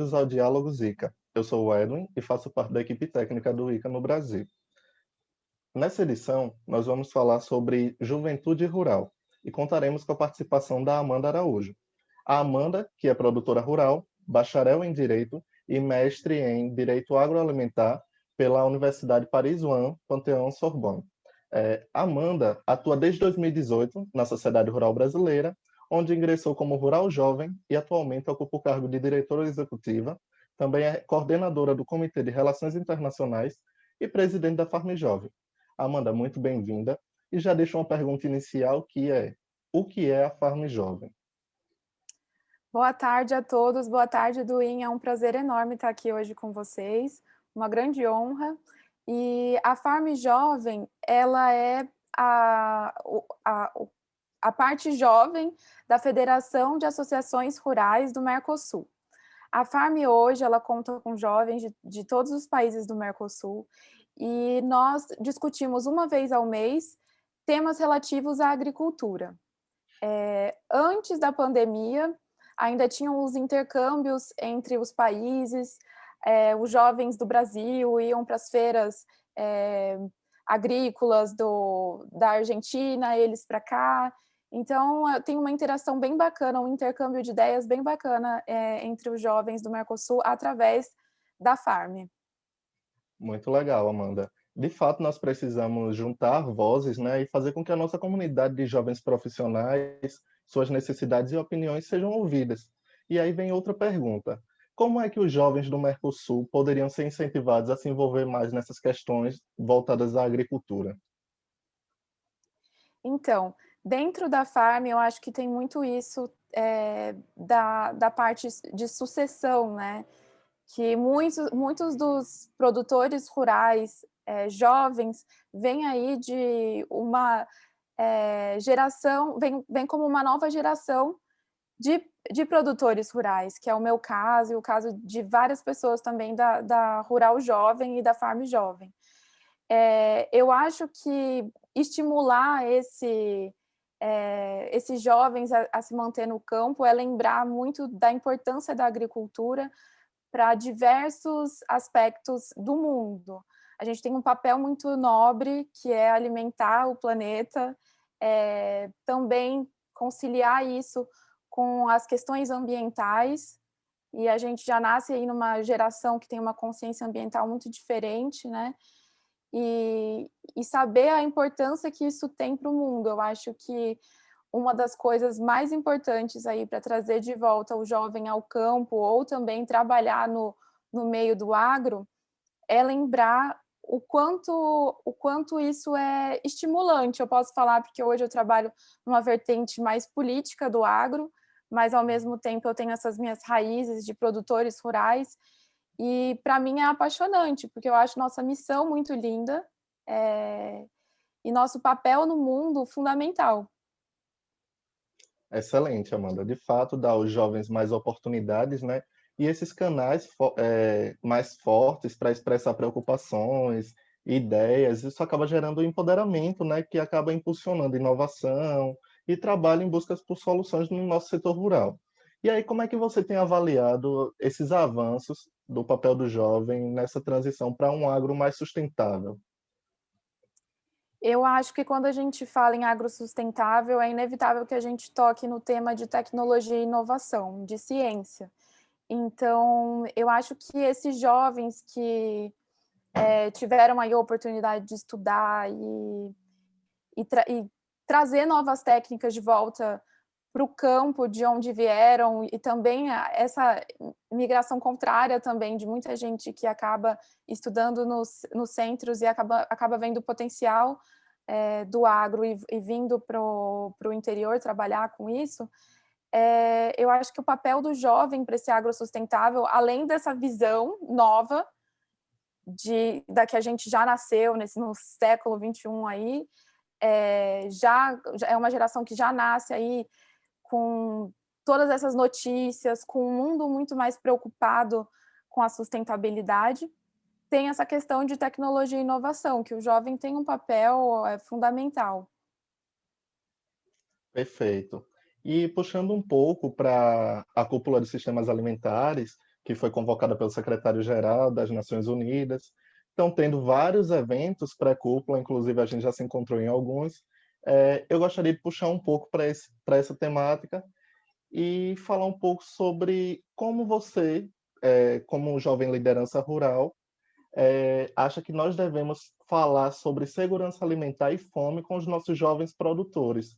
bem-vindos ao Diálogo Zika. Eu sou o Edwin e faço parte da equipe técnica do ICA no Brasil. Nessa edição, nós vamos falar sobre juventude rural e contaremos com a participação da Amanda Araújo. A Amanda, que é produtora rural, bacharel em Direito e mestre em Direito Agroalimentar pela Universidade Paris I, Panthéon-Sorbonne. Amanda atua desde 2018 na Sociedade Rural Brasileira, onde ingressou como rural jovem e atualmente ocupa o cargo de diretora executiva. Também é coordenadora do Comitê de Relações Internacionais e presidente da Farm Jovem. Amanda, muito bem-vinda. E já deixo uma pergunta inicial que é: o que é a Farm Jovem? Boa tarde a todos, boa tarde, Duin. É um prazer enorme estar aqui hoje com vocês, uma grande honra. E a Farm Jovem, ela é a parte jovem da Federação de Associações Rurais do Mercosul. A Farm hoje, ela conta com jovens de todos os países do Mercosul e nós discutimos uma vez ao mês temas relativos à agricultura. Antes da pandemia, ainda tinham os intercâmbios entre os países, os jovens do Brasil iam para as feiras agrícolas da Argentina, eles para cá. Então, tem uma interação bem bacana, um intercâmbio de ideias bem bacana entre os jovens do Mercosul através da Farm. Muito legal, Amanda. De fato, nós precisamos juntar vozes, né, e fazer com que a nossa comunidade de jovens profissionais, suas necessidades e opiniões sejam ouvidas. E aí vem outra pergunta: como é que os jovens do Mercosul poderiam ser incentivados a se envolver mais nessas questões voltadas à agricultura? Então, dentro da Farm, eu acho que tem muito isso da parte de sucessão, né? Que muitos dos produtores rurais jovens vêm aí de uma geração, vem como uma nova geração de produtores rurais, que é o meu caso e o caso de várias pessoas também da Rural Jovem e da Farm Jovem. Eu acho que estimular esses jovens a se manter no campo é lembrar muito da importância da agricultura para diversos aspectos do mundo. A gente tem um papel muito nobre, que é alimentar o planeta, também conciliar isso com as questões ambientais, e a gente já nasce aí numa geração que tem uma consciência ambiental muito diferente, né? E saber a importância que isso tem para o mundo. Eu acho que uma das coisas mais importantes aí para trazer de volta o jovem ao campo ou também trabalhar no meio do agro é lembrar o quanto isso é estimulante. Eu posso falar porque hoje eu trabalho numa vertente mais política do agro, mas ao mesmo tempo eu tenho essas minhas raízes de produtores rurais e para mim é apaixonante, porque eu acho nossa missão muito linda, e nosso papel no mundo fundamental. Excelente, Amanda. De fato, dá aos jovens mais oportunidades, né? E esses canais mais fortes para expressar preocupações, ideias, isso acaba gerando um empoderamento, né? Que acaba impulsionando inovação e trabalho em busca por soluções no nosso setor rural. E aí, como é que você tem avaliado esses avanços do papel do jovem nessa transição para um agro mais sustentável? Eu acho que quando a gente fala em agrossustentável, é inevitável que a gente toque no tema de tecnologia e inovação, de ciência. Então, eu acho que esses jovens que tiveram aí a oportunidade de estudar e trazer novas técnicas de volta para o campo de onde vieram e também essa migração contrária também de muita gente que acaba estudando nos centros e acaba vendo o potencial do agro e vindo para o interior trabalhar com isso. Eu acho que o papel do jovem para esse agro sustentável, além dessa visão nova da que a gente já nasceu no século XXI aí, já é uma geração que já nasce aí com todas essas notícias, com um mundo muito mais preocupado com a sustentabilidade, tem essa questão de tecnologia e inovação, que o jovem tem um papel fundamental. Perfeito. E puxando um pouco para a cúpula de sistemas alimentares, que foi convocada pelo secretário-geral das Nações Unidas. Estão tendo vários eventos pré-cúpula, inclusive a gente já se encontrou em alguns. Eu gostaria de puxar um pouco para essa temática e falar um pouco sobre como você, como jovem liderança rural, acha que nós devemos falar sobre segurança alimentar e fome com os nossos jovens produtores.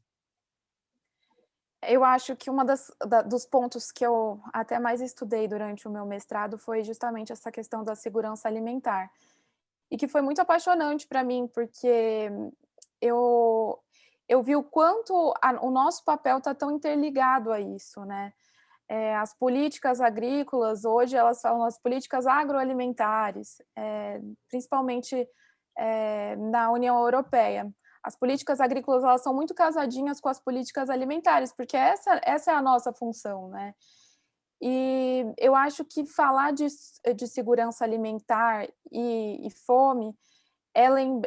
Eu acho que dos pontos que eu até mais estudei durante o meu mestrado foi justamente essa questão da segurança alimentar. E que foi muito apaixonante para mim, porque eu, eu vi o quanto o nosso papel está tão interligado a isso, né? As políticas agrícolas, hoje elas falam as políticas agroalimentares, principalmente na União Europeia. As políticas agrícolas elas são muito casadinhas com as políticas alimentares, porque essa é a nossa função, né? E eu acho que falar de segurança alimentar e fome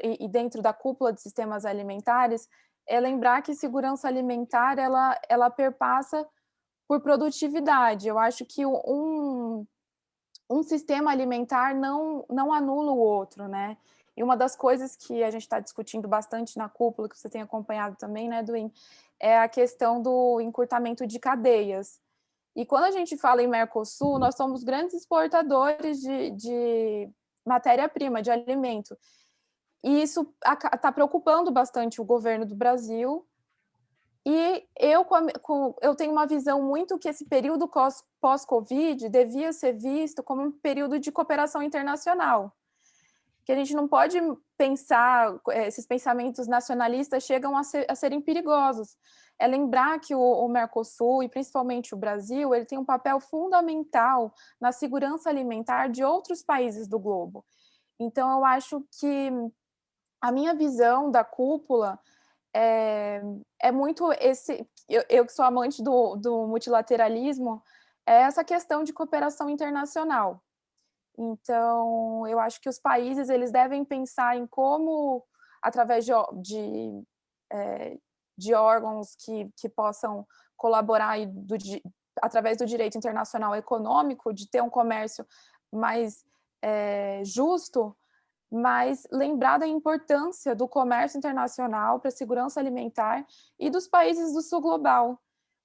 e dentro da cúpula de sistemas alimentares é lembrar que segurança alimentar ela perpassa por produtividade. Eu acho que um sistema alimentar não anula o outro, né? E uma das coisas que a gente está discutindo bastante na cúpula, que você tem acompanhado também, né, Duim, é a questão do encurtamento de cadeias. E quando a gente fala em Mercosul, nós somos grandes exportadores de matéria-prima, de alimento. E isso está preocupando bastante o governo do Brasil. E eu tenho uma visão muito que esse período pós-Covid devia ser visto como um período de cooperação internacional. Que a gente não pode pensar, esses pensamentos nacionalistas chegam a serem perigosos. É lembrar que o Mercosul, e principalmente o Brasil, ele tem um papel fundamental na segurança alimentar de outros países do globo. Então, eu acho que a minha visão da cúpula é muito esse... Eu que sou amante do multilateralismo, é essa questão de cooperação internacional. Então, eu acho que os países eles devem pensar em como, através de órgãos que possam colaborar através do direito internacional econômico, de ter um comércio mais justo, mas lembrar da importância do comércio internacional para a segurança alimentar e dos países do sul global.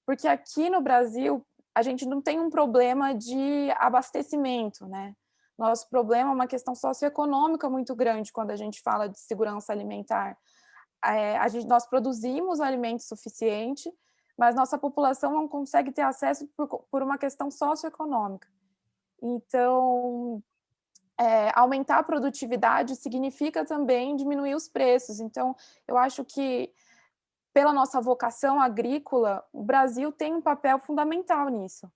Porque aqui no Brasil, a gente não tem um problema de abastecimento, né? Nosso problema é uma questão socioeconômica muito grande quando a gente fala de segurança alimentar. Nós produzimos alimento suficiente, mas nossa população não consegue ter acesso por uma questão socioeconômica. Então, aumentar a produtividade significa também diminuir os preços. Então, eu acho que, pela nossa vocação agrícola, o Brasil tem um papel fundamental nisso.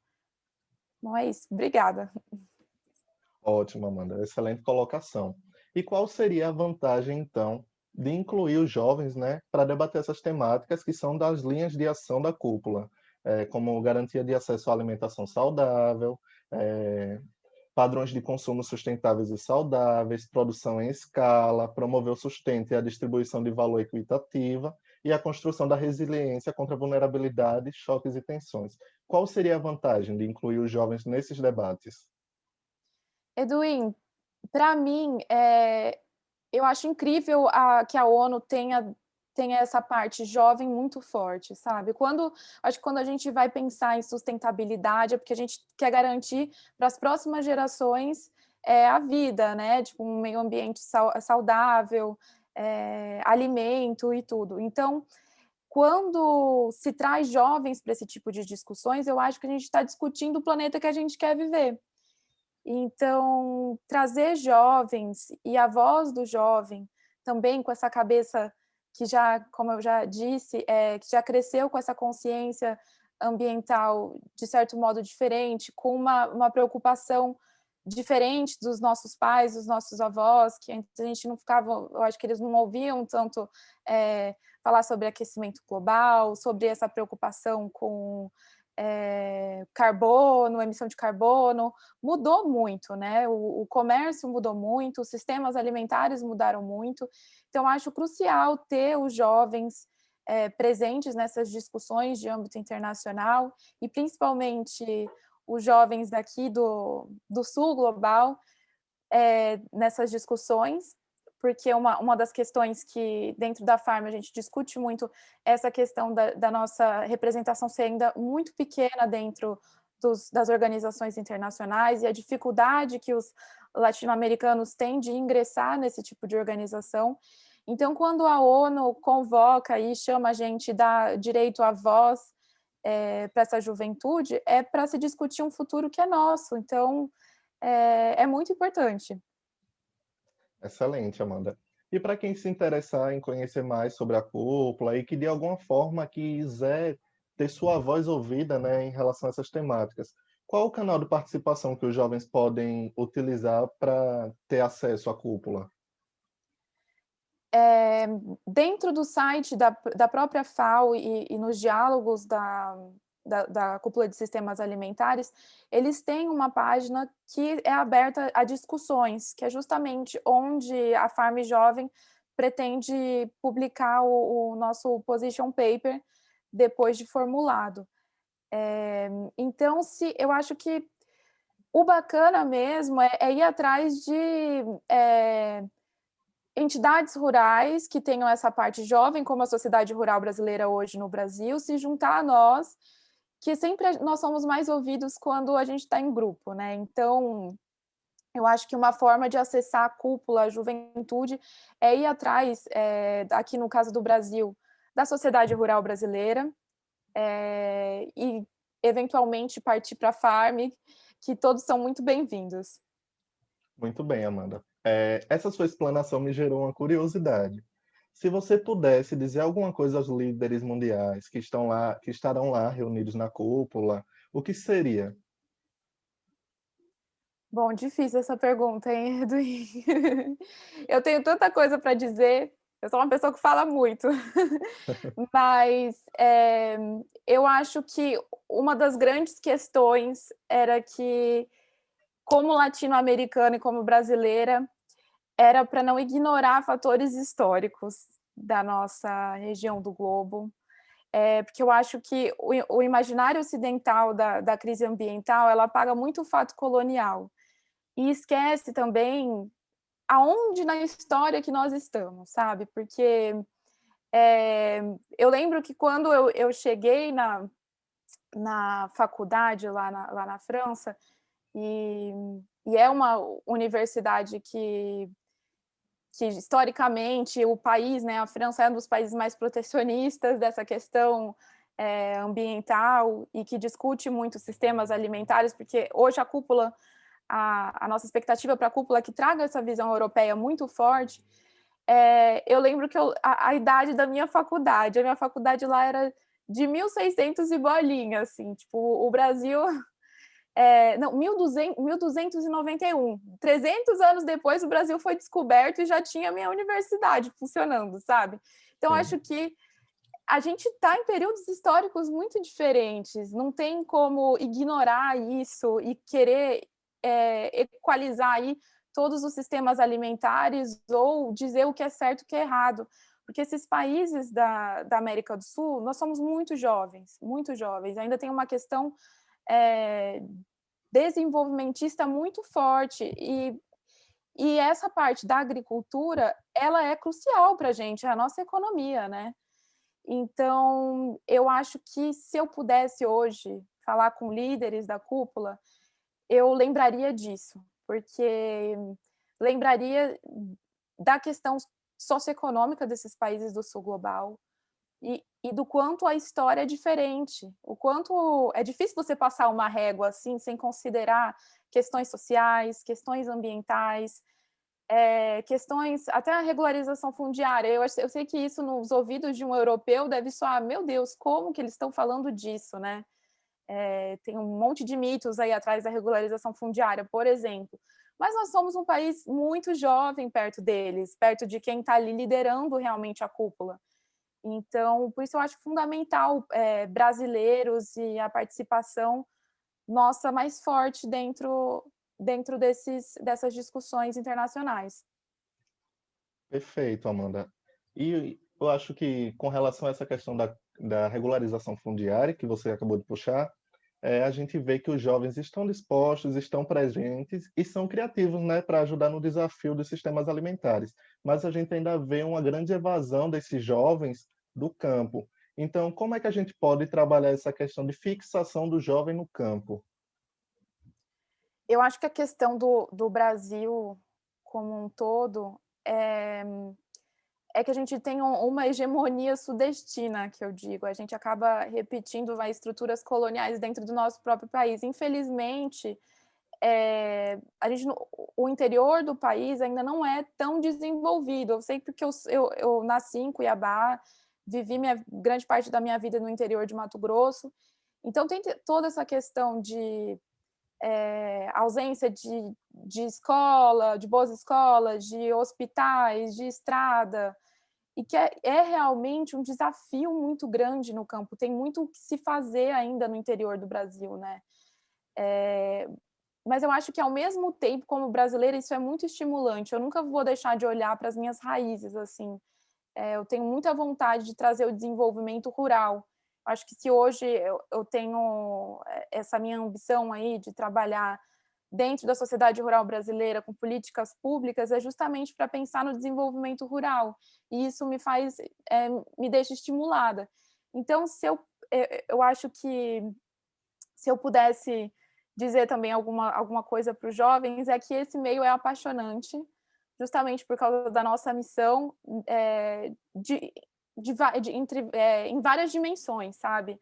Não é isso? Obrigada. Ótimo, Amanda, excelente colocação. E qual seria a vantagem, então, de incluir os jovens, né, para debater essas temáticas que são das linhas de ação da cúpula, como garantia de acesso à alimentação saudável, padrões de consumo sustentáveis e saudáveis, produção em escala, promover o sustento e a distribuição de valor equitativa e a construção da resiliência contra vulnerabilidade, choques e tensões. Qual seria a vantagem de incluir os jovens nesses debates? Edwin, para mim, eu acho incrível que a ONU tenha essa parte jovem muito forte, sabe? Acho que quando a gente vai pensar em sustentabilidade, é porque a gente quer garantir para as próximas gerações a vida, né? Tipo, um meio ambiente saudável, alimento e tudo. Então, quando se traz jovens para esse tipo de discussões, eu acho que a gente está discutindo o planeta que a gente quer viver. Então, trazer jovens e a voz do jovem também com essa cabeça que já, como eu já disse, que já cresceu com essa consciência ambiental de certo modo diferente, com uma preocupação diferente dos nossos pais, dos nossos avós, que antes a gente não ficava, eu acho que eles não ouviam tanto falar sobre aquecimento global, sobre essa preocupação com carbono, emissão de carbono, mudou muito, né? O comércio mudou muito, os sistemas alimentares mudaram muito. Então, acho crucial ter os jovens presentes nessas discussões de âmbito internacional e, principalmente, os jovens daqui do sul global nessas discussões, porque uma das questões que dentro da Farm a gente discute muito essa questão da nossa representação ser ainda muito pequena dentro das organizações internacionais e a dificuldade que os latino-americanos têm de ingressar nesse tipo de organização. Então, quando a ONU convoca e chama a gente, dá direito à voz para essa juventude, é para se discutir um futuro que é nosso. Então, é muito importante. Excelente, Amanda. E para quem se interessar em conhecer mais sobre a cúpula e que de alguma forma quiser ter sua voz ouvida, né, em relação a essas temáticas, qual o canal de participação que os jovens podem utilizar para ter acesso à cúpula? Dentro do site da própria FAO e nos diálogos da Cúpula de Sistemas Alimentares, eles têm uma página que é aberta a discussões, que é justamente onde a Farm Jovem pretende publicar o nosso position paper depois de formulado. Então, eu acho que o bacana mesmo é ir atrás de entidades rurais que tenham essa parte jovem, como a Sociedade Rural Brasileira hoje no Brasil, se juntar a nós, que sempre nós somos mais ouvidos quando a gente está em grupo, né? Então, eu acho que uma forma de acessar a cúpula, a juventude, é ir atrás, aqui no caso do Brasil, da Sociedade Rural Brasileira, e eventualmente partir para a Farm, que todos são muito bem-vindos. Muito bem, Amanda. Essa sua explanação me gerou uma curiosidade. Se você pudesse dizer alguma coisa aos líderes mundiais que estão lá, que estarão lá reunidos na cúpula, o que seria? Bom, difícil essa pergunta, hein, Edwin? Eu tenho tanta coisa para dizer, eu sou uma pessoa que fala muito, mas eu acho que uma das grandes questões era que, como latino-americana e como brasileira, era para não ignorar fatores históricos da nossa região do globo, porque eu acho que o imaginário ocidental da crise ambiental, ela apaga muito o fato colonial e esquece também aonde na história que nós estamos, sabe? Porque eu lembro que quando eu cheguei na faculdade lá na França, e, e é uma universidade que historicamente o país, né, a França é um dos países mais protecionistas dessa questão ambiental e que discute muito sistemas alimentares, porque hoje a cúpula, a nossa expectativa para a cúpula é que traga essa visão europeia muito forte. Eu lembro que a idade da minha faculdade, a minha faculdade lá era de 1600 e bolinha, assim, tipo, o Brasil não, 1291. 300 anos depois, o Brasil foi descoberto e já tinha a minha universidade funcionando, sabe? Então, Sim. acho que a gente está em períodos históricos muito diferentes, não tem como ignorar isso e querer equalizar aí todos os sistemas alimentares ou dizer o que é certo e o que é errado. Porque esses países da América do Sul, nós somos muito jovens, ainda tem uma questão desenvolvimentista muito forte e essa parte da agricultura, ela é crucial para a gente, é a nossa economia, né? Então, eu acho que se eu pudesse hoje falar com líderes da cúpula, eu lembraria disso, porque lembraria da questão socioeconômica desses países do sul global, e do quanto a história é diferente, o quanto é difícil você passar uma régua assim sem considerar questões sociais, questões ambientais, questões, até a regularização fundiária. Eu sei que isso nos ouvidos de um europeu deve soar, meu Deus, como que eles estão falando disso, né? Tem um monte de mitos aí atrás da regularização fundiária, por exemplo. Mas nós somos um país muito jovem perto deles, perto de quem está ali liderando realmente a cúpula. Então, por isso eu acho fundamental brasileiros e a participação nossa mais forte dentro dessas discussões internacionais. Perfeito, Amanda. E eu acho que com relação a essa questão da regularização fundiária que você acabou de puxar, a gente vê que os jovens estão dispostos, estão presentes e são criativos, né, para ajudar no desafio dos sistemas alimentares. Mas a gente ainda vê uma grande evasão desses jovens do campo. Então, como é que a gente pode trabalhar essa questão de fixação do jovem no campo? Eu acho que a questão do Brasil como um todo é que a gente tem uma hegemonia sudestina, que eu digo. A gente acaba repetindo estruturas coloniais dentro do nosso próprio país. Infelizmente, a gente, o interior do país ainda não é tão desenvolvido. Eu sei porque eu nasci em Cuiabá, vivi grande parte da minha vida no interior de Mato Grosso. Então, tem toda essa questão de ausência de escola, de boas escolas, de hospitais, de estrada, e que é realmente um desafio muito grande no campo. Tem muito o que se fazer ainda no interior do Brasil, né? Mas eu acho que, ao mesmo tempo, como brasileira, isso é muito estimulante. Eu nunca vou deixar de olhar para as minhas raízes, assim. Eu tenho muita vontade de trazer o desenvolvimento rural. Acho que se hoje eu tenho essa minha ambição aí de trabalhar dentro da sociedade rural brasileira com políticas públicas, é justamente para pensar no desenvolvimento rural. E isso me deixa estimulada. Então, eu acho que se eu pudesse dizer também alguma coisa para os jovens, é que esse meio é apaixonante, justamente por causa da nossa missão em várias dimensões, sabe?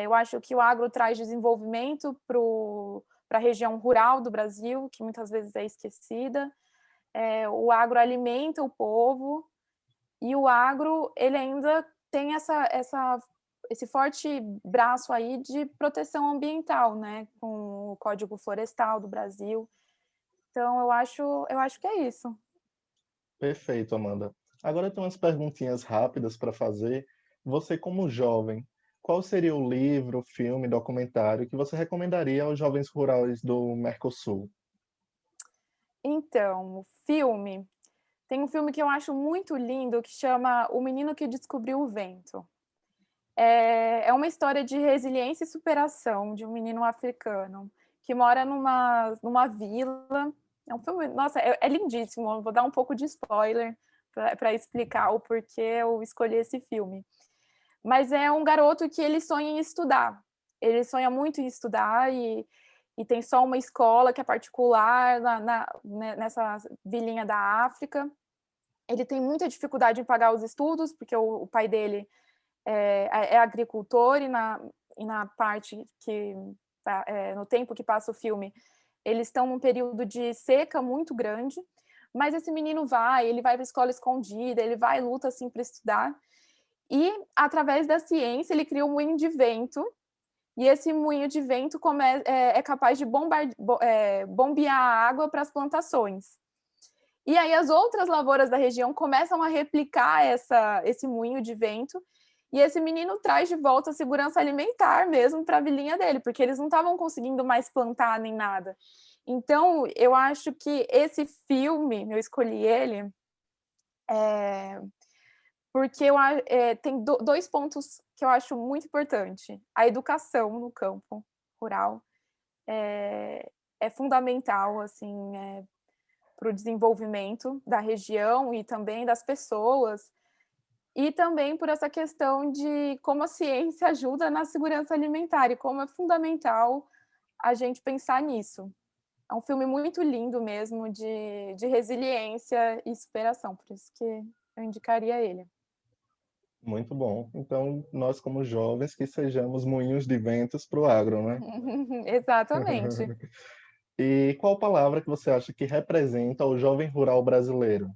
Eu acho que o agro traz desenvolvimento para a região rural do Brasil, que muitas vezes é esquecida. O agro alimenta o povo, e o agro ele ainda tem esse forte braço aí de proteção ambiental, né, com o Código Florestal do Brasil. Então, eu acho que é isso. Perfeito, Amanda. Agora tem umas perguntinhas rápidas para fazer. Você, como jovem, qual seria o livro, filme, documentário que você recomendaria aos jovens rurais do Mercosul? Então, tem um filme que eu acho muito lindo que chama O Menino que Descobriu o Vento. É uma história de resiliência e superação de um menino africano que mora numa vila. É um filme, nossa, é lindíssimo. Eu vou dar um pouco de spoiler para explicar o porquê eu escolhi esse filme. Mas é um garoto que ele sonha em estudar. Ele sonha muito em estudar e tem só uma escola que é particular nessa vilinha da África. Ele tem muita dificuldade em pagar os estudos, porque o pai dele é agricultor, e na parte que, no tempo que passa o filme, eles estão num período de seca muito grande, mas esse menino ele vai para a escola escondida, ele vai e luta assim para estudar, e através da ciência ele cria um moinho de vento, e esse moinho de vento é capaz de bombear a água para as plantações. E aí as outras lavouras da região começam a replicar esse moinho de vento, e esse menino traz de volta a segurança alimentar mesmo para a vilinha dele, porque eles não estavam conseguindo mais plantar nem nada. Então, eu acho que esse filme, eu escolhi ele, porque tem dois pontos que eu acho muito importante. A educação no campo rural é fundamental, assim, para o desenvolvimento da região e também das pessoas, e também por essa questão de como a ciência ajuda na segurança alimentar e como é fundamental a gente pensar nisso. É um filme muito lindo mesmo, de resiliência e superação, por isso que eu indicaria ele. Muito bom. Então, nós, como jovens, que sejamos moinhos de ventos para o agro, né? Exatamente. E qual palavra que você acha que representa o jovem rural brasileiro?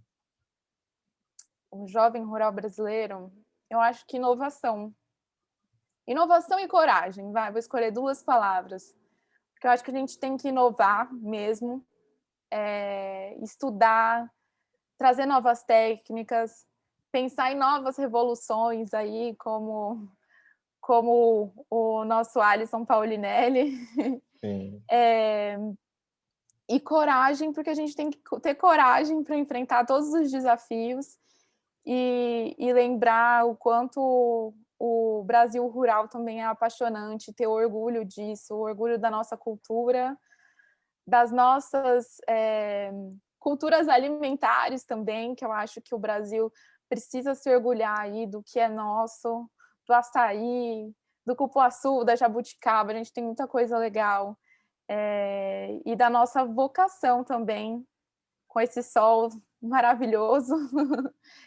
O jovem rural brasileiro, eu acho que inovação. Inovação e coragem, vou escolher duas palavras, porque eu acho que a gente tem que inovar mesmo, estudar, trazer novas técnicas, pensar em novas revoluções aí, como o nosso Alisson Paulinelli. Sim, E coragem, porque a gente tem que ter coragem para enfrentar todos os desafios e lembrar o quanto o Brasil rural também é apaixonante, ter orgulho disso, orgulho da nossa cultura, das nossas culturas alimentares também, que eu acho que o Brasil precisa se orgulhar aí do que é nosso, do açaí, do cupuaçu, da jabuticaba, a gente tem muita coisa legal. E da nossa vocação também, com esse sol maravilhoso,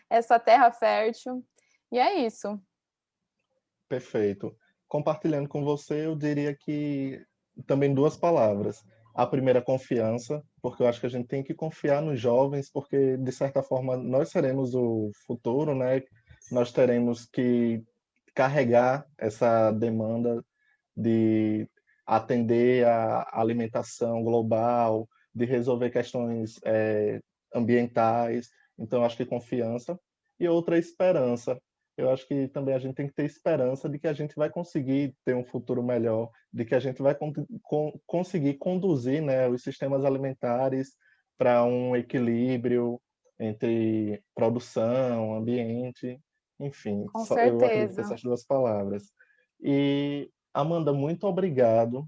essa terra fértil. E é isso. Perfeito. Compartilhando com você, eu diria que também duas palavras. A primeira, confiança, porque eu acho que a gente tem que confiar nos jovens, porque de certa forma nós seremos o futuro, né? Nós teremos que carregar essa demanda de atender a alimentação global, de resolver questões ambientais. Então, acho que confiança. E outra, esperança. Eu acho que também a gente tem que ter esperança de que a gente vai conseguir ter um futuro melhor, de que a gente vai conseguir conduzir, né, os sistemas alimentares para um equilíbrio entre produção, ambiente, enfim, Com eu acredito certeza. essas duas palavras. E Amanda, muito obrigado.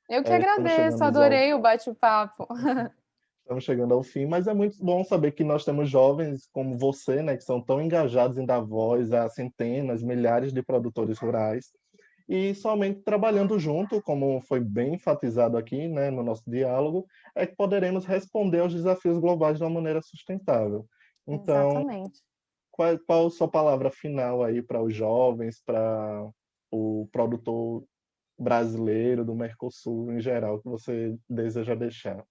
Eu que Estamos agradeço, chegando ao, adorei o bate-papo. estamos chegando ao fim, mas é muito bom saber que nós temos jovens como você, né, que são tão engajados em dar voz a centenas, milhares de produtores rurais e somente trabalhando junto, como foi bem enfatizado aqui, né, no nosso diálogo, é que poderemos responder aos desafios globais de uma maneira sustentável. Então, Exatamente. qual a sua palavra final aí para os jovens, para o produtor brasileiro, do Mercosul em geral, que você deseja deixar?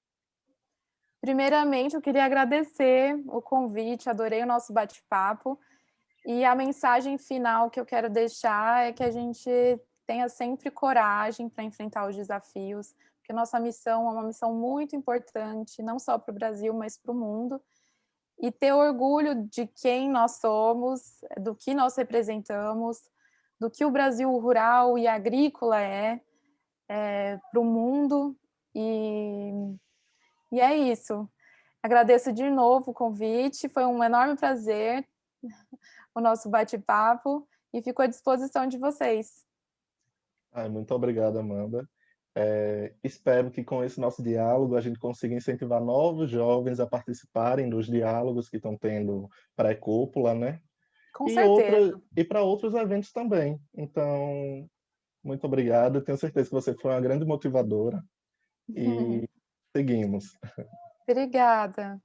Primeiramente, eu queria agradecer o convite, adorei o nosso bate-papo. E a mensagem final que eu quero deixar é que a gente tenha sempre coragem para enfrentar os desafios, porque nossa missão é uma missão muito importante, não só para o Brasil, mas para o mundo. E ter orgulho de quem nós somos, do que nós representamos, do que o Brasil rural e agrícola para o mundo. E é isso. Agradeço de novo o convite, foi um enorme prazer o nosso bate-papo e fico à disposição de vocês. Ai, muito obrigado, Amanda. Espero que com esse nosso diálogo a gente consiga incentivar novos jovens a participarem dos diálogos que estão tendo pré-cúpula, né? Com E certeza. para outros eventos também. Então, muito obrigado. Tenho certeza que você foi uma grande motivadora e seguimos. Obrigada.